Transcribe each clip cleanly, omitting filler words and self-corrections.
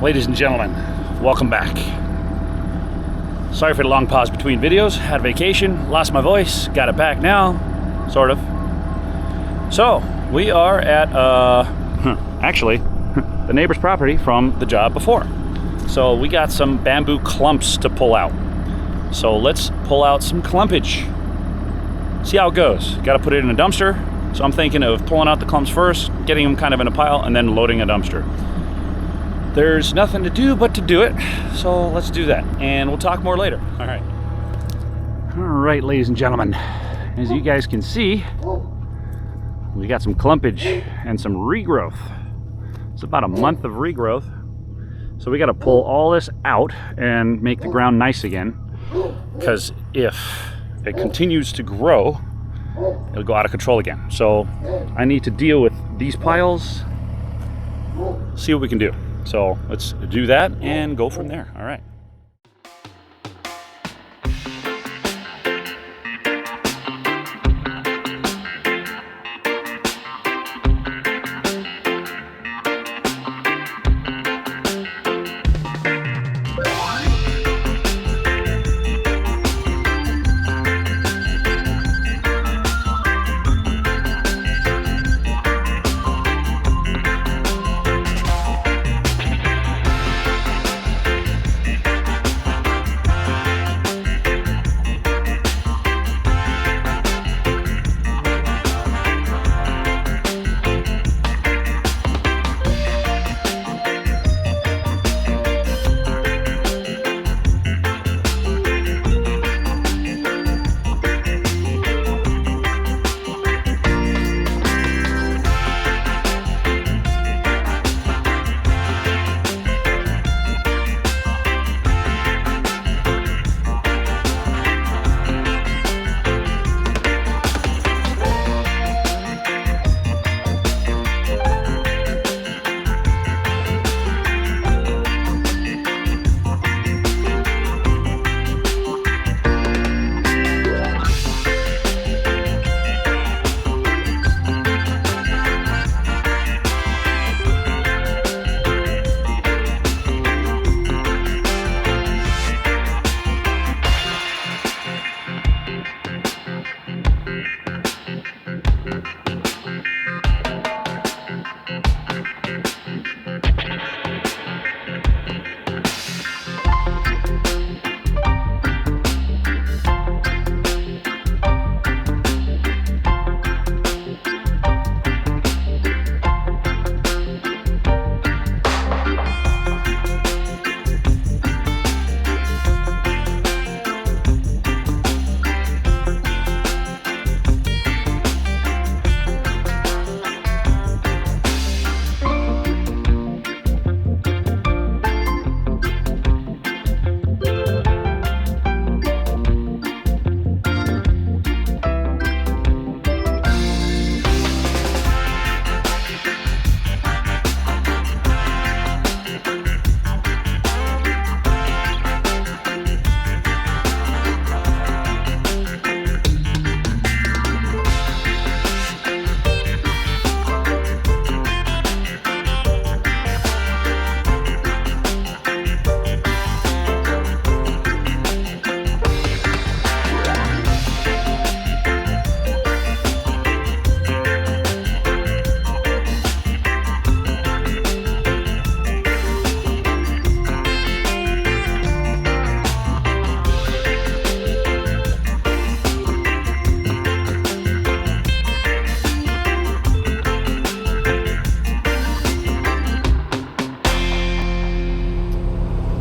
Ladies and gentlemen, welcome back. Sorry for the long pause between videos. Had a vacation, lost my voice, got it back now, sort of. So, we are at, actually, the neighbor's property from the job before. So we got some bamboo clumps to pull out. So let's pull out some clumpage. See how it goes. Got to put it in a dumpster. So I'm thinking of pulling out the clumps first, getting them kind of in a pile, and then loading a dumpster. There's nothing to do but to do it, so let's do that, and we'll talk more later. All right, ladies and gentlemen, as you guys can see, we got some clumpage and some regrowth. It's about a month of regrowth, so we got to pull all this out and make the ground nice again, because if it continues to grow, it'll go out of control again. So I need to deal with these piles, see what we can do. So let's do that and go from there. All right.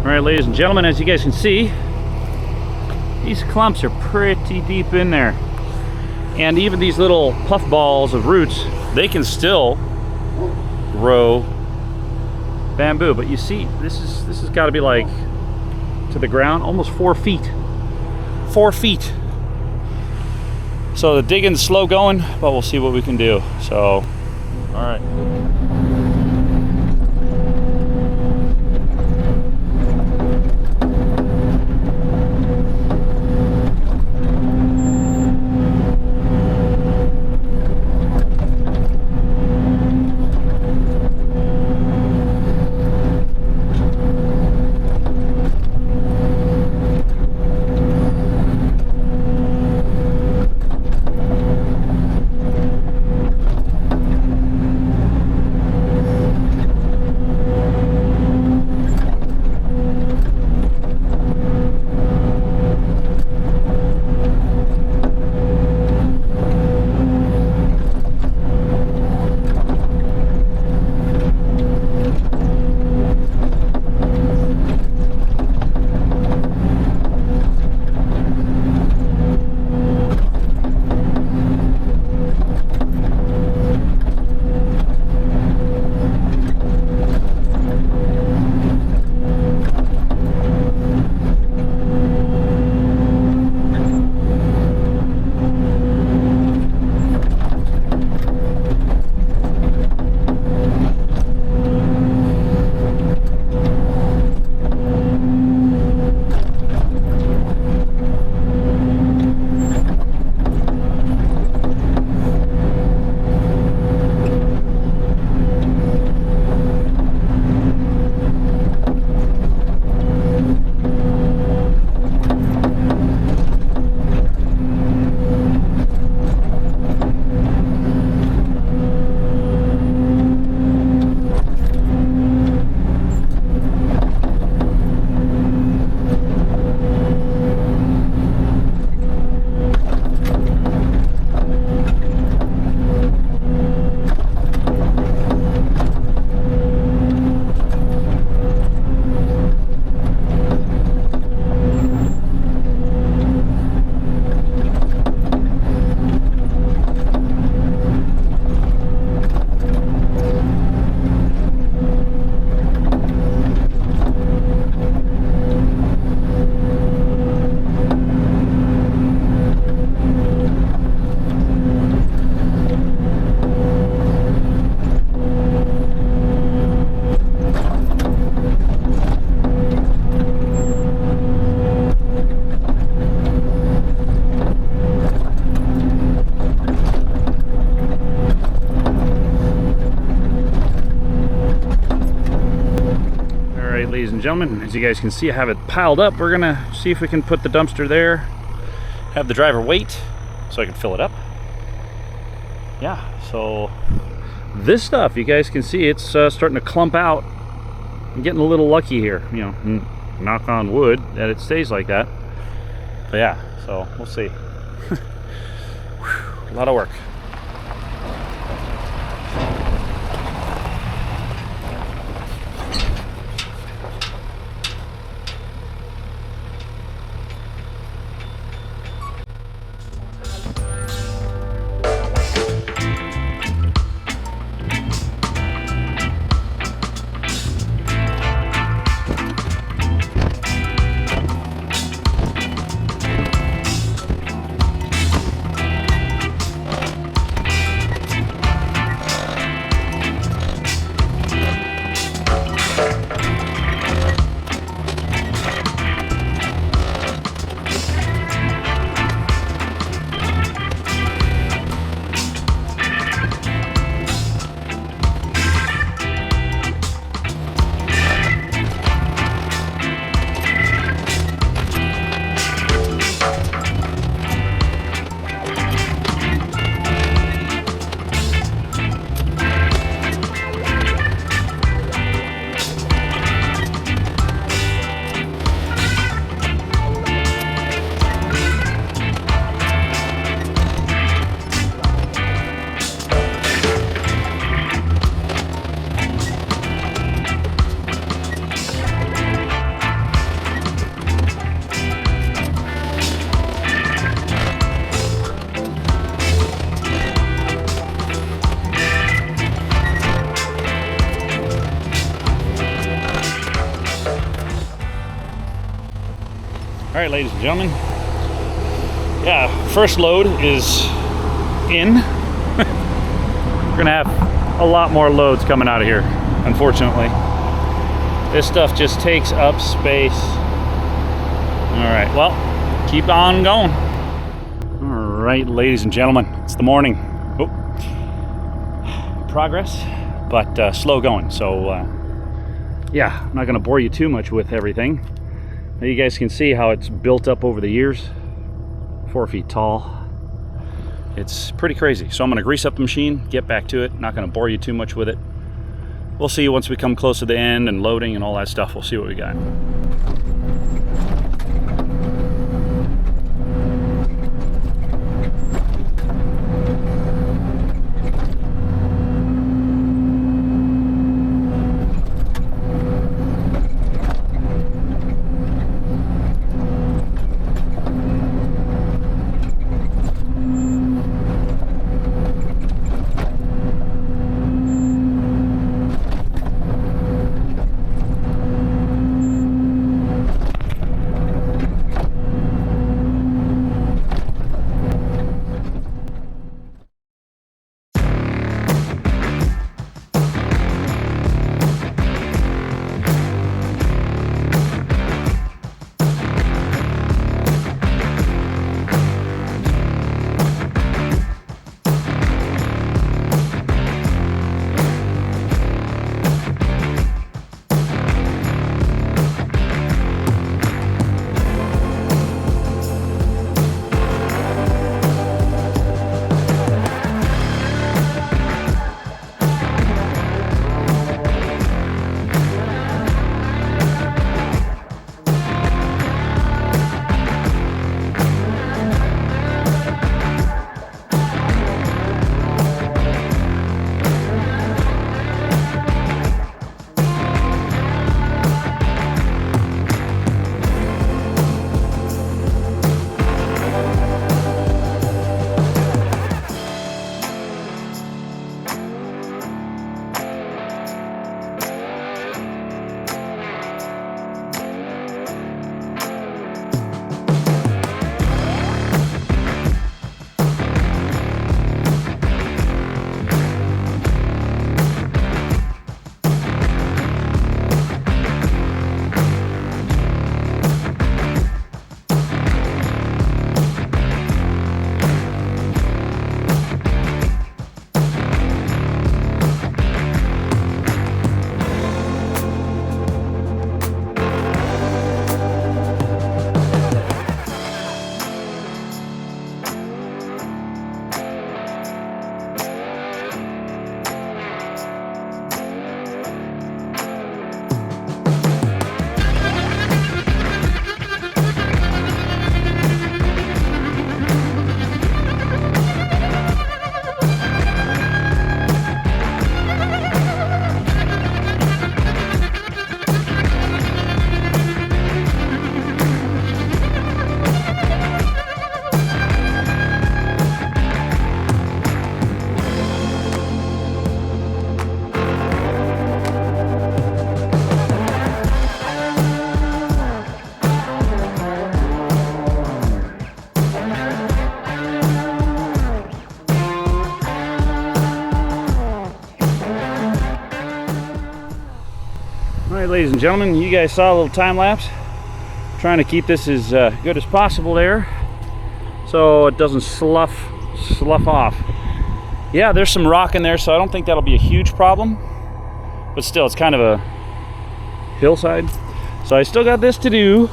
All right, ladies and gentlemen, as you guys can see, these clumps are pretty deep in there. And even these little puff balls of roots, they can still grow bamboo. But you see, this has got to be like to the ground, almost 4 feet. 4 feet. So the digging's slow going, but we'll see what we can do. So, all right. and gentlemen, as you guys can see, I have it piled up. We're gonna see if we can put the dumpster there, have the driver wait so I can fill it up. Yeah, so this stuff, you guys can see it's starting to clump out. I'm getting a little lucky here, you know, knock on wood that it stays like that. But yeah, so we'll see. A lot of work. All right, ladies and gentlemen. Yeah, first load is in. We're gonna have a lot more loads coming out of here, unfortunately. This stuff just takes up space. All right, well, keep on going. All right, ladies and gentlemen, it's the morning. Oh. Progress, but slow going. So yeah, I'm not gonna bore you too much with everything. Now you guys can see how it's built up over the years. 4 feet tall. It's pretty crazy. So I'm gonna grease up the machine, get back to it. Not gonna bore you too much with it. We'll see once we come close to the end and loading and all that stuff. We'll see what we got. Alright, ladies and gentlemen, you guys saw a little time lapse. Trying to keep this as good as possible there so it doesn't slough off. Yeah, there's some rock in there, so I don't think that'll be a huge problem, but still, it's kind of a hillside, so I still got this to do,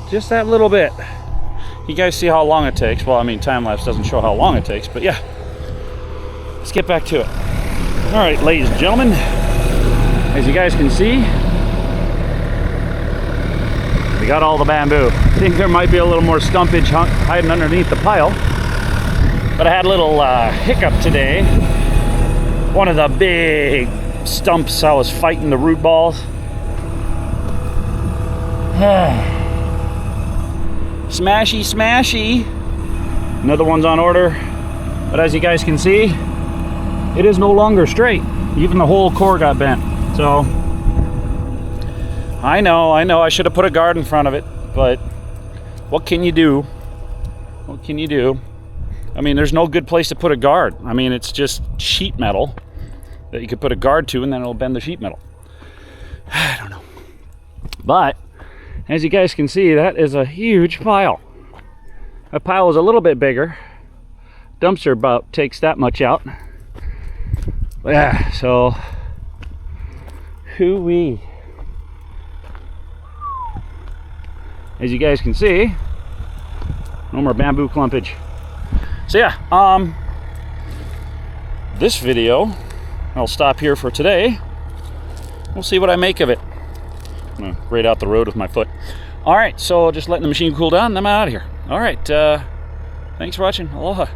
just that little bit. You guys see how long it takes. Well, I mean, time lapse doesn't show how long it takes, but yeah, let's get back to it. All right, ladies and gentlemen, as you guys can see, we got all the bamboo. I think there might be a little more stumpage hiding underneath the pile, but I had a little hiccup today. One of the big stumps, I was fighting the root balls. Smashy, smashy. Another one's on order, but as you guys can see, it is no longer straight. Even the whole core got bent. So I know I should have put a guard in front of it, but what can you do? What can you do? I mean, there's no good place to put a guard. I mean, it's just sheet metal that you could put a guard to, and then it'll bend the sheet metal. I don't know. But as you guys can see, that is a huge pile. That pile is a little bit bigger. Dumpster about takes that much out. But yeah, so hoo-wee. As you guys can see, no more bamboo clumpage. So yeah, this video, I'll stop here for today. We'll see what I make of it. I'm gonna grade out the road with my foot. All right, so just letting the machine cool down, and I'm out of here. All right, thanks for watching. Aloha.